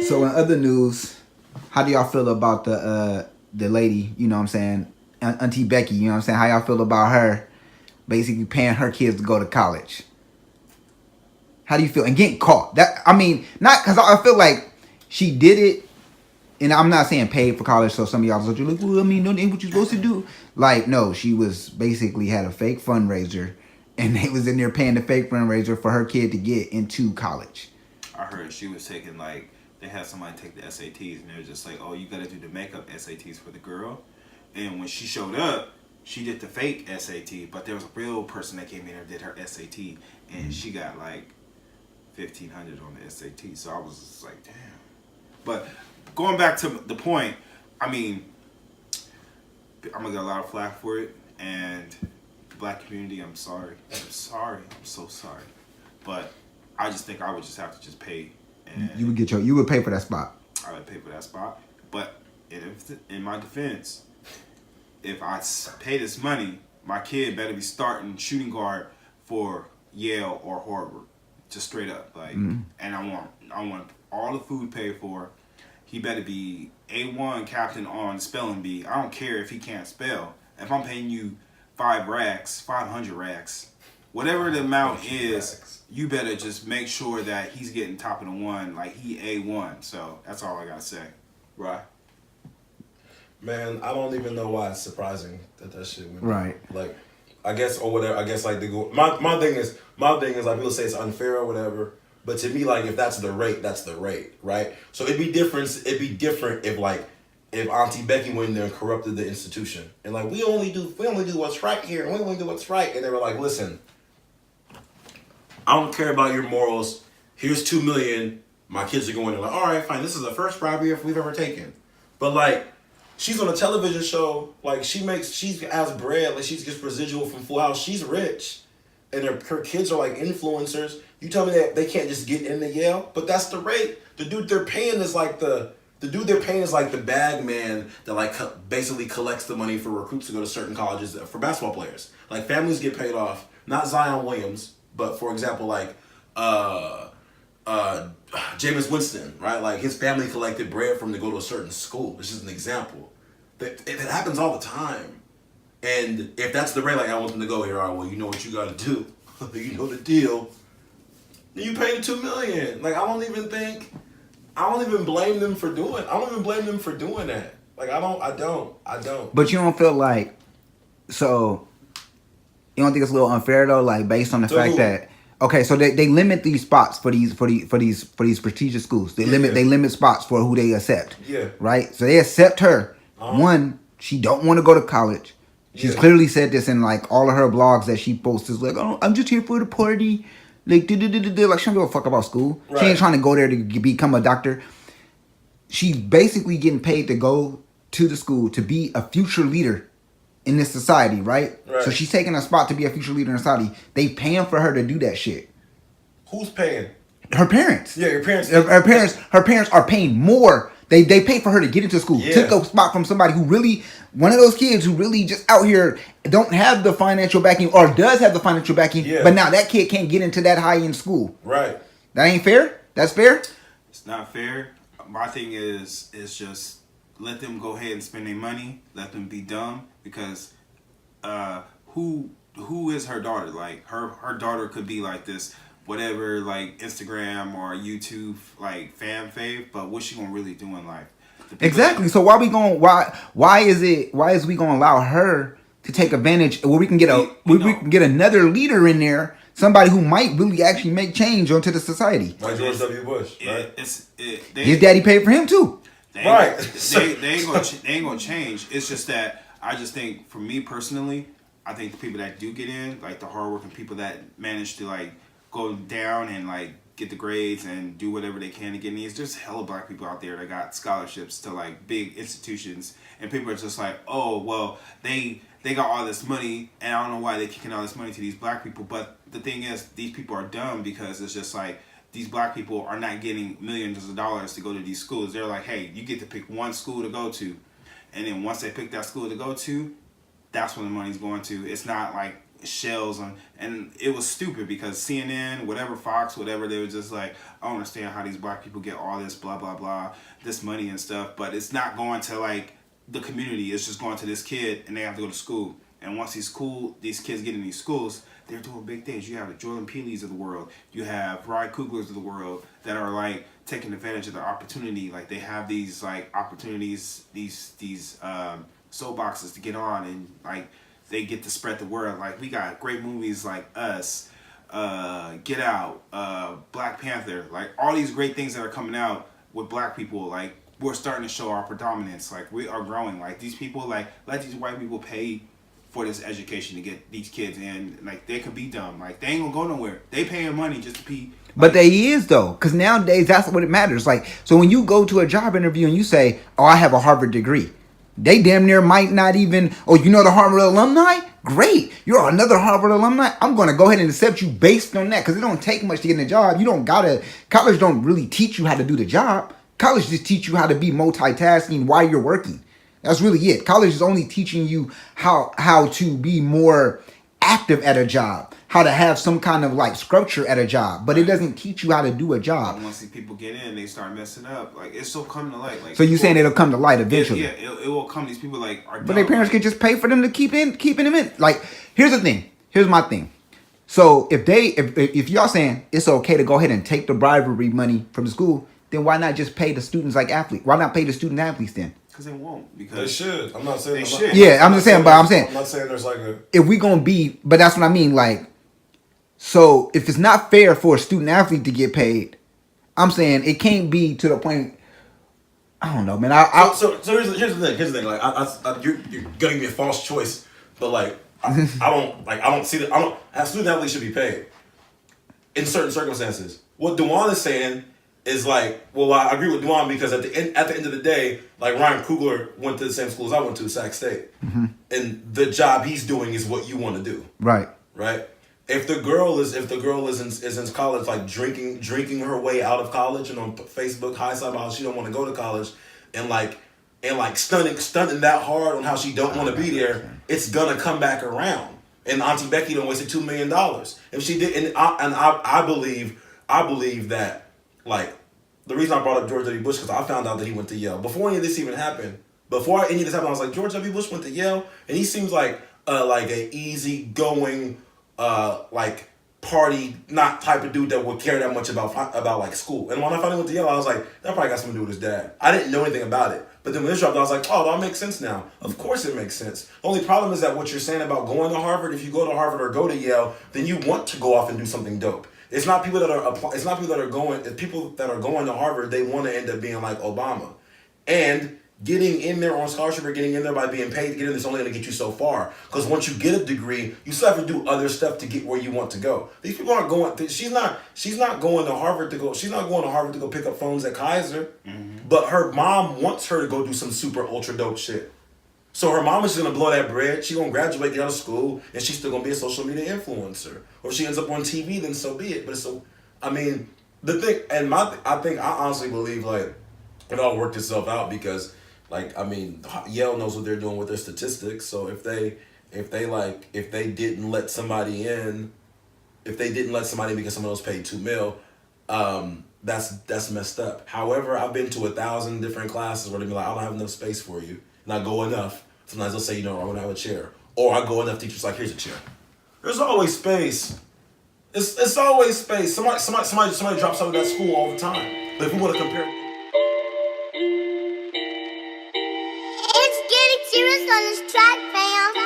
So in other news, how do y'all feel about the lady? You know what I'm saying, Auntie Becky. You know what I'm saying. How y'all feel about her basically paying her kids to go to college? How do you feel and getting caught? That I mean, not because I feel like she did it. And I'm not saying paid for college, so some of y'all are like, well, I mean, no, ain't what you're supposed to do. Like, no, she was basically had a fake fundraiser, and they was in there paying the fake fundraiser for her kid to get into college. I heard she was taking, like, they had somebody take the SATs, and they were just like, oh, you got to do the makeup SATs for the girl. And when she showed up, she did the fake SAT, but there was a real person that came in and did her SAT, and she got, like, 1,500 on the SAT. So I was just like, damn. But going back to the point, I mean, I'm gonna get a lot of flack for it, and the black community, I'm sorry, I'm so sorry, but I just think I would just have to just pay, and You would pay for that spot. I would pay for that spot. But in my defense, if I pay this money, my kid better be starting shooting guard for Yale or Harvard, just straight up, like, and I want all the food paid for. He better be A1 captain on spelling bee. I don't care if he can't spell. If I'm paying you 500 racks, whatever the amount is, you better just make sure that he's getting top of the one, like he A1. So that's all I gotta say. Right. Man, I don't even know why it's surprising that shit went right. Like, I guess or whatever. I guess like they go. My thing is like people say it's unfair or whatever. But to me, like, if that's the rate, that's the rate, right? So it'd be different if Auntie Becky went in there and corrupted the institution. And like, we only do what's right here, and we only do what's right. And they were like, listen, I don't care about your morals. Here's $2 million. My kids are going in like, all right, fine. This is the first bribery we've ever taken. But like, she's on a television show. Like, she has bread. Like, she gets residual from Full House. She's rich. And her kids are like influencers. You tell me that they can't just get into Yale, but that's the rate. The dude they're paying is like the bag man that like basically collects the money for recruits to go to certain colleges for basketball players. Like, families get paid off, not Zion Williams, but for example like Jameis Winston, right? Like, his family collected bread from to go to a certain school. This is an example. It happens all the time. And if that's the rate, like, I want them to go here, all right, well, you know what you got to do. You know the deal. You pay the $2 million. Like, I don't even blame them for doing that. Like, I don't. But you don't feel like, so you don't think it's a little unfair though, like based on the fact that, okay, so they limit these spots for these prestigious schools. They limit spots for who they accept. Yeah. Right? So they accept her. One, she don't want to go to college. She's clearly said this in like all of her blogs that she posts. Is like, oh, I'm just here for the party. Like, like, she don't give a fuck about school. Right. She ain't trying to go there to become a doctor. She's basically getting paid to go to the school to be a future leader in this society, right? So she's taking a spot to be a future leader in society. They paying for her to do that shit. Who's paying? Her parents. Yeah, your parents. Her parents are paying more. They pay for her to get into school. Yeah. Took a spot from somebody who really, one of those kids who really just out here don't have the financial backing or does have the financial backing, but now that kid can't get into that high-end school. Right. That ain't fair? That's fair? It's not fair. My thing is just let them go ahead and spend their money. Let them be dumb, because who is her daughter? Like, her daughter could be like this, whatever, like Instagram or YouTube, like fan fave, but what's she gonna really do in life? Exactly. So why is we gonna allow her to take advantage where we can get we can get another leader in there, somebody who might really actually make change onto the society? Like George W. Bush, right? His daddy paid for him too. They ain't gonna change. It's just that I just think, for me personally, I think the people that do get in, like the hardworking people that manage to like go down and like get the grades and do whatever they can to get in these. There's hella black people out there that got scholarships to like big institutions, and people are just like, oh well, they got all this money, and I don't know why they're kicking all this money to these black people. But the thing is, these people are dumb, because it's just like, these black people are not getting millions of dollars to go to these schools. They're like, hey, you get to pick one school to go to, and then once they pick that school to go to, that's when the money's going to. It's not like shells on, and it was stupid because CNN, whatever, Fox, whatever, they were just like, I don't understand how these black people get all this blah blah blah, this money and stuff, but it's not going to like the community. It's just going to this kid, and they have to go to school. And once these kids get in these schools, they're doing big things. You have the Jordan Peele's of the world, you have Ryan Coogler's of the world that are like taking advantage of the opportunity. Like they have these like opportunities, these soapboxes to get on, and like they get to spread the word. Like we got great movies like Us, Get Out, Black Panther, like all these great things that are coming out with black people. Like we're starting to show our predominance. Like we are growing. Like these people, like let these white people pay for this education to get these kids in. Like they could be dumb. Like they ain't gonna go nowhere. They paying money just to be. But they is though, because nowadays that's what it matters. Like, so when you go to a job interview and you say, "Oh, I have a Harvard degree," they damn near might not even. Oh, you know the Harvard alumni? Great, you're another Harvard alumni. I'm gonna go ahead and accept you based on that, because it don't take much to get in a job. You don't gotta. College don't really teach you how to do the job. College just teach you how to be multitasking while you're working. That's really it. College is only teaching you how to be more active at a job, how to have some kind of like structure at a job, but it doesn't teach you how to do a job. And once these people get in, they start messing up. Like it's still coming to light. Like so you saying it'll come to light eventually? Yeah, it will come. These people like are. But their parents could just pay for them to keeping them in. Like here's the thing. Here's my thing. So if y'all saying it's okay to go ahead and take the bribery money from the school, then why not just pay the students like athletes? Why not pay the student athletes then? Because they won't. Because they should. I'm not saying they should. Yeah, I'm just saying. But I'm saying. I'm not saying there's like a. If we gonna be, but that's what I mean. Like, so if it's not fair for a student athlete to get paid, I'm saying it can't be to the point. I don't know, man. So here's the thing. Here's the thing. Like, you're giving me a false choice, but like, I don't see that. Student athletes should be paid in certain circumstances. What Dewan is saying is like, well, I agree with Dewan because at the end of the day, like Ryan Coogler went to the same school as I went to, Sac State, and the job he's doing is what you want to do, right? If the girl is in college, like drinking her way out of college and on Facebook high side about how she don't want to go to college, and stunting that hard on how she don't want to be there, it's gonna come back around. And Auntie Becky done wasted $2 million. If she did, and I believe that, like, the reason I brought up George W. Bush because I found out that he went to Yale before any of this even happened. Before any of this happened, I was like, George W. Bush went to Yale, and he seems like a easygoing, like party not type of dude that would care that much about like school. And when I finally went to Yale, I was like, that probably got something to do with his dad. I didn't know anything about it, but then when this dropped, I was like, oh, that makes sense now. Of course it makes sense. The only problem is that what you're saying about going to Harvard, if you go to Harvard or go to Yale, then you want to go off and do something dope. It's not people that are. It's not people that are going. It's people that are going to Harvard. They want to end up being like Obama, and getting in there on scholarship or getting in there by being paid to get in is only going to get you so far. Because once you get a degree, you still have to do other stuff to get where you want to go. These people aren't going. She's not going to Harvard to go. She's not going to Harvard to go pick up phones at Kaiser. But her mom wants her to go do some super ultra dope shit. So her mom is just gonna blow that bread. She's gonna graduate, get out of school, and she's still gonna be a social media influencer. Or if she ends up on TV, then so be it. But the thing, and I honestly believe like it all worked itself out because, like, I mean, Yale knows what they're doing with their statistics. So if they didn't let somebody in, because someone else paid $2 million, that's messed up. However, I've been to 1,000 different classes where they be like, I don't have enough space for you. Not go enough. Sometimes they'll say, I want to have a chair. Or I go enough, teachers like, here's a chair. There's always space. It's always space. Somebody drops something at school all the time. But if we want to compare, it's getting serious on this track, fam.